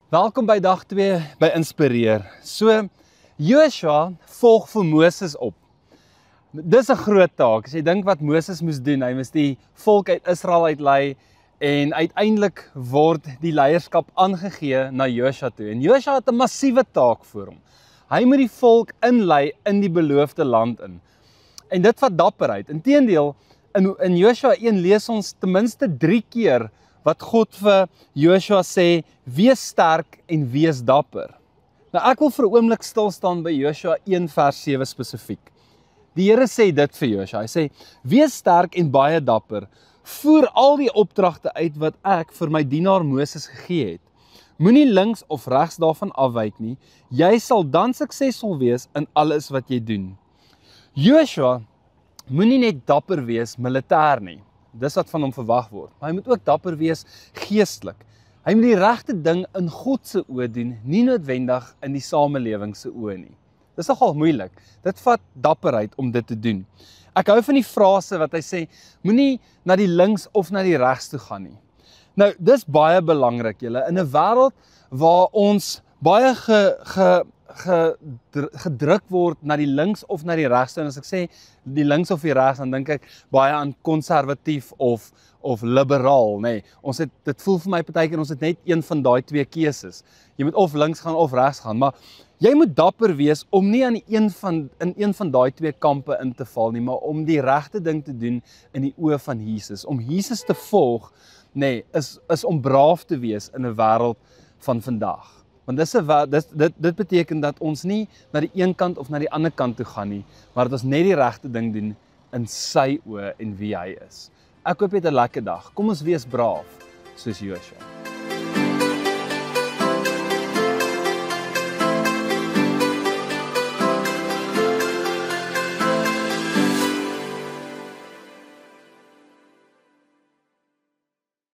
Welkom by dag 2 by Inspireer. So, Joshua volg vir Moses op. Dis 'n groot taak. As jy dink wat Moses moes doen, hy moes die volk uit Israel uitlei en uiteindelik word die leierskap aangegee na Joshua toe. En Joshua het 'n massiewe taak voor hom. Hy moet die volk inlei in die beloofde land in. En dit vat dapperheid. Inteendeel, in Joshua 1 lees ons ten minste 3 keer wat God vir Joshua sê, wees sterk en wees dapper. Nou ek wil vir 'n oomblik stil staan by Joshua 1 vers 7 spesifiek. Die Here sê dit vir Joshua, hy sê, wees sterk en baie dapper, voer al die opdragte uit wat ek vir my dienaar Moses gegee het. Moenie links of regs daarvan afwyk nie, jy sal dan suksesvol wees in alles wat jy doen. Joshua moenie net dapper wees militêr nie. Dis wat van hom verwag word. Maar hy moet ook dapper wees geestelik. Hy moet die regte ding in God se oë doen, nie noodwendig in die samelewing se oë nie. Dis nogal moeilik. Dit vat dapperheid om dit te doen. Ek hou van die frase wat hy sê, moenie na die links of na die regs toe gaan nie. Nou, dis baie belangrik, julle, in 'n wêreld waar ons baie gedruk word na die links of na die regs. En as ek sê die links of die regs, dan dink ek baie aan konservatief of liberaal, nê. Dit voel vir my partykeer ons het net een van daai twee keuses. Jy moet of links gaan of regs gaan, maar jy moet dapper wees om nie in een van daai twee kampe in te val nie, maar om die regte ding te doen in die oë van Jesus. Om Jesus te volg, nê, is om braaf te wees in 'n wêreld van vandag. Want dit beteken dat ons nie na die een kant of na die ander kant toe gaan nie, maar dat ons net die regte ding doen in sy oë en wie hy is. Ek hoop jy het 'n lekker dag. Kom ons wees braaf soos Joshua.